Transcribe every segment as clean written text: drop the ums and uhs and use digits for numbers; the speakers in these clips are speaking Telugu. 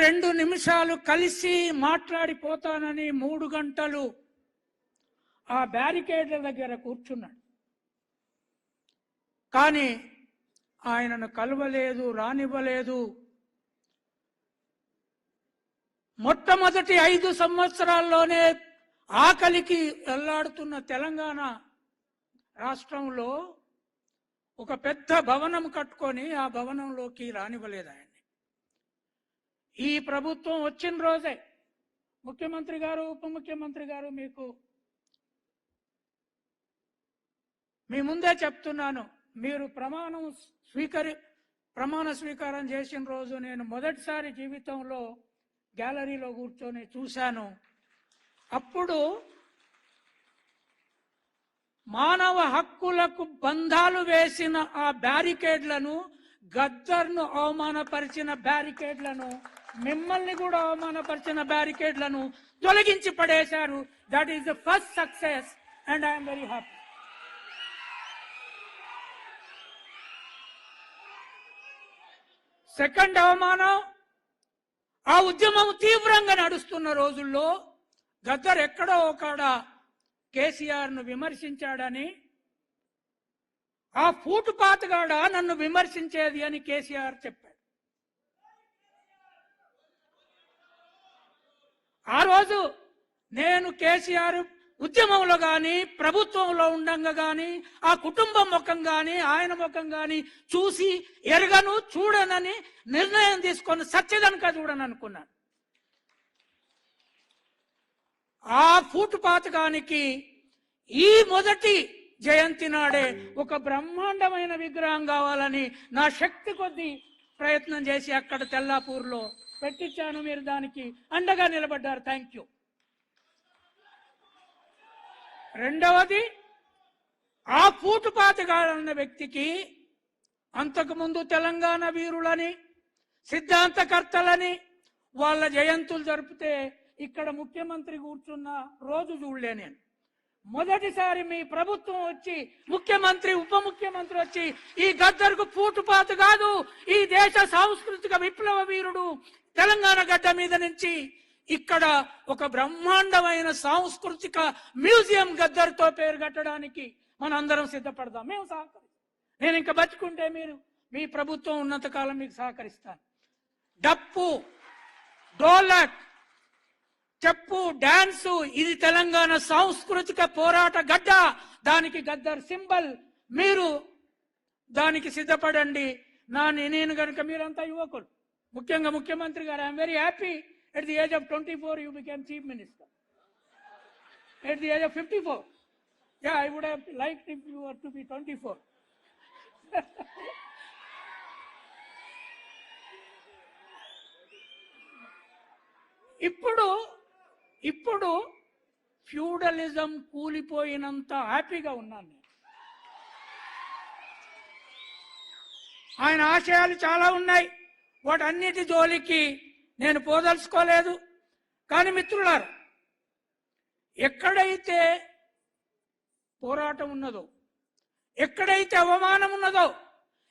2 నిమిషాలు కలిసి మాట్లాడిపోతానని 3 గంటలు ఆ బ్యారికేడ్ల దగ్గర కూర్చున్నాడు. కానీ ఆయనను కలవలేదు, రానివ్వలేదు. మొట్టమొదటి 5 సంవత్సరాల్లోనే ఆకలికి వెళ్లాడుతున్న తెలంగాణ రాష్ట్రంలో ఒక పెద్ద భవనం కట్టుకొని ఆ భవనంలోకి రానివ్వలేదు ఆయన్ని. ఈ ప్రభుత్వం వచ్చిన రోజే ముఖ్యమంత్రి గారు, ఉప ముఖ్యమంత్రి గారు, మీ ముందే చెప్తున్నాను, మీరు ప్రమాణ స్వీకారం చేసిన రోజు నేను మొదటిసారి జీవితంలో గ్యాలరీలో కూర్చొని చూశాను. అప్పుడు మానవ హక్కులకు బంధాలు వేసిన ఆ బ్యారికేడ్లను, గద్దర్ను అవమానపరిచిన బ్యారికేడ్లను, మిమ్మల్ని కూడా అవమానపరిచిన బ్యారికేడ్లను తొలగించి పడేశారు. That is the first success and I'm very happy. Second అవమానం, ఆ ఉద్యమం తీవ్రంగా నడుస్తున్న రోజుల్లో గద్దర్ ఎక్కడో ఒకడ కేసీఆర్ను విమర్శించాడని, ఆ ఫూటుపాతగాడ నన్ను విమర్శించేది అని కేసీఆర్ చెప్పాడు. ఆ రోజు నేను కేసీఆర్ ఉద్యమంలో కానీ ప్రభుత్వంలో ఉండంగా కానీ ఆ కుటుంబం ముఖం కానీ ఆయన ముఖం కానీ చూసి ఎరగను, చూడనని నిర్ణయం తీసుకొని సత్యదనక చూడను అనుకున్నాను. ఆ ఫూటుపాతకానికి ఈ మొదటి జయంతి నాడే ఒక బ్రహ్మాండమైన విగ్రహం కావాలని నా శక్తి కొద్దీ ప్రయత్నం చేసి అక్కడ తెల్లాపూర్లో పెట్టించాను. మీరు దానికి అండగా నిలబడ్డారు. Thank you. రెండవది, ఆ ఫూటుపాతగాడన్న వ్యక్తికి అంతకుముందు తెలంగాణ వీరులని, సిద్ధాంతకర్తలని వాళ్ళ జయంతులు జరిపితే ఇక్కడ ముఖ్యమంత్రి కూర్చున్న రోజు చూడలే నేను. మొదటిసారి మీ ప్రభుత్వం వచ్చి ముఖ్యమంత్రి, ఉప ముఖ్యమంత్రి వచ్చి ఈ గద్దర్కు ఫూటుపాత కాదు, ఈ దేశ సాంస్కృతిక విప్లవ వీరుడు, తెలంగాణ గడ్డ మీద నుంచి ఇక్కడ ఒక బ్రహ్మాండమైన సాంస్కృతిక మ్యూజియం గద్దర్తో పేరు కట్టడానికి మనందరం సిద్ధపడదాం. మేము సహకరిస్తాం. నేను ఇంకా బతుకుంటే మీ ప్రభుత్వం ఉన్నంతకాలం మీకు సహకరిస్తాను. డప్పు, డోలక్, చెప్పు, డాన్సు, ఇది తెలంగాణ సాంస్కృతిక పోరాట గడ్డ. దానికి గద్దర్ సింబల్. మీరు దానికి సిద్ధపడండి. నేను కనుక, మీరంతా యువకులు, ముఖ్యంగా ముఖ్యమంత్రి గారు, I'm very happy. At the age of 24, you became chief minister. At the age of 54, yeah, I would have liked if you were to be 24. ఇప్పుడు ఫ్యూడలిజం కూలిపోయినంత హ్యాపీగా ఉన్నాను నేను. ఆయన ఆశయాలు చాలా ఉన్నాయి, వాటన్నిటి జోలికి నేను పోదలుచుకోలేదు. కానీ మిత్రులారా, ఎక్కడైతే పోరాటం ఉన్నదో, ఎక్కడైతే అవమానం ఉన్నదో,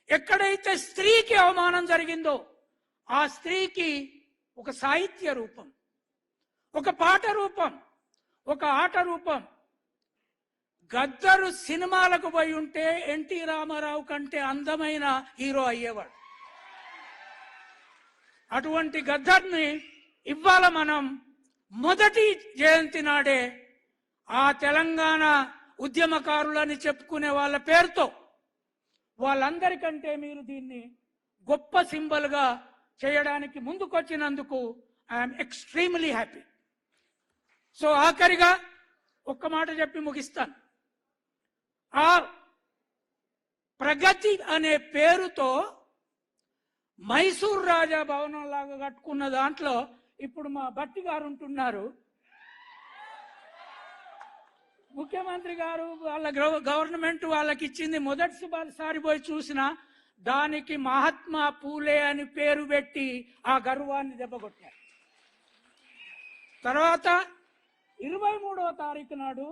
ఎక్కడైతే స్త్రీకి అవమానం జరిగిందో, ఆ స్త్రీకి ఒక సాహిత్య రూపం, ఒక పాట రూపం, ఒక ఆట రూపం. గద్దరు సినిమాలకు పోయి ఉంటే ఎన్టీ రామారావు కంటే అందమైన హీరో అయ్యేవాడు. అటువంటి గద్దర్ని ఇవాళ మనం మొదటి జయంతి నాడే ఆ తెలంగాణ ఉద్యమకారులని చెప్పుకునే వాళ్ళ పేరుతో వాళ్ళందరికంటే మీరు దీన్ని గొప్ప సింబల్గా చేయడానికి ముందుకొచ్చినందుకు ఐఎమ్ ఎక్స్ట్రీమ్లీ హ్యాపీ. సో ఆఖరిగా ఒక్క మాట చెప్పి ముగిస్తాను. ఆ ప్రగతి అనే పేరుతో మైసూర్ రాజా భవనం లాగా కట్టుకున్న దాంట్లో ఇప్పుడు మా భట్టి గారు ఉంటున్నారు. ముఖ్యమంత్రి గారు వాళ్ళ గవర్నమెంట్ వాళ్ళకి ఇచ్చింది. మొదటిసారి పోయి చూసిన దానికి మహాత్మా పూలే అని పేరు పెట్టి ఆ గర్వాన్ని దెబ్బకొట్టారు. తర్వాత 23వ తారీఖు నాడు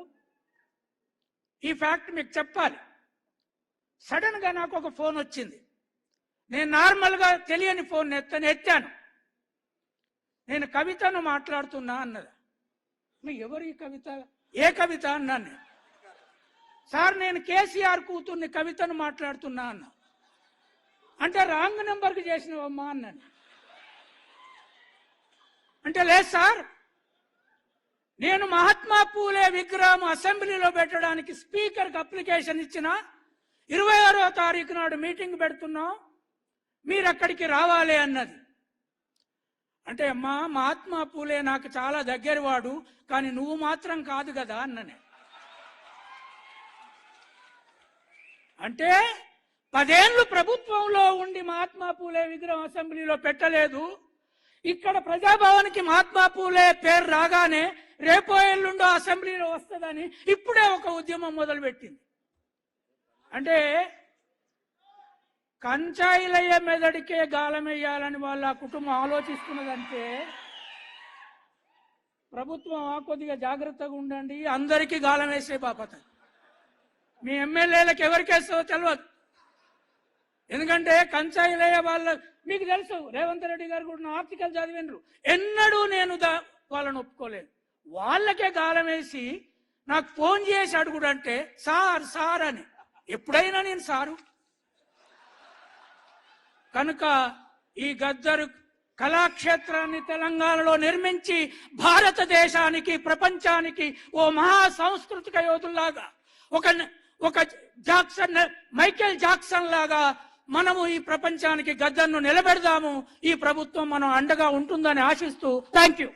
ఈ ఫ్యాక్ట్ మీకు చెప్పాలి. సడన్ గా నాకు ఒక ఫోన్ వచ్చింది. నేను నార్మల్గా తెలియని ఫోన్ ఎత్తాను. నేను కవితను మాట్లాడుతున్నా అన్నది. ఎవరు ఈ కవిత? ఏ కవిత అన్నాను నేను. సార్ నేను కేసీఆర్ కూతుర్ని కవితను మాట్లాడుతున్నా అన్న. అంటే రాంగ్ నెంబర్కి చేసినవమ్మా అన్నాను. అంటే లేదు సార్, నేను మహాత్మా పూలే విగ్రహం అసెంబ్లీలో పెట్టడానికి స్పీకర్కి అప్లికేషన్ ఇచ్చిన 26వ తారీఖు నాడు మీటింగ్ పెడుతున్నాం, మీరు అక్కడికి రావాలి అన్నది. అంటే అమ్మా మహాత్మా పూలే నాకు చాలా దగ్గరవాడు, కానీ నువ్వు మాత్రం కాదు కదా అన్ననే. అంటే 10 ఏళ్ళు ప్రభుత్వంలో ఉండి మహాత్మా పూలే విగ్రహం అసెంబ్లీలో పెట్టలేదు. ఇక్కడ ప్రజాభవన్కి మహాత్మా పూలే పేరు రాగానే రేపో ఎల్లుండో అసెంబ్లీలో వస్తుందని ఇప్పుడే ఒక ఉద్యమం మొదలుపెట్టింది. అంటే కంచాయిలయ్య మెదడికే గాలం వేయాలని వాళ్ళ కుటుంబం ఆలోచిస్తున్నదంటే ప్రభుత్వం కొద్దిగా జాగ్రత్తగా ఉండండి, అందరికీ గాలం వేసే బాపత. మీ ఎమ్మెల్యేలకు ఎవరికేస్తావో తెలియదు. ఎందుకంటే కంచాయిలయ్య వాళ్ళ మీకు తెలుసు, రేవంత్ రెడ్డి గారు కూడా ఆర్టికల్ చదివినరు. ఎన్నడూ నేను వాళ్ళని ఒప్పుకోలేదు. వాళ్ళకే గాలం వేసి నాకు ఫోన్ చేసి అడుగుడంటే సార్ సార్ అని. ఎప్పుడైనా నేను సారు. కనుక ఈ గద్దరు కళాక్షేత్రాన్ని తెలంగాణలో నిర్మించి భారతదేశానికి ప్రపంచానికి ఓ మహా సాంస్కృతిక యోధుల్లాగా ఒక మైకేల్ జాక్సన్ లాగా మనము ఈ ప్రపంచానికి గద్దర్ను నిలబెడదాము. ఈ ప్రభుత్వం మనం అండగా ఉంటుందని ఆశిస్తూ థ్యాంక్ యూ.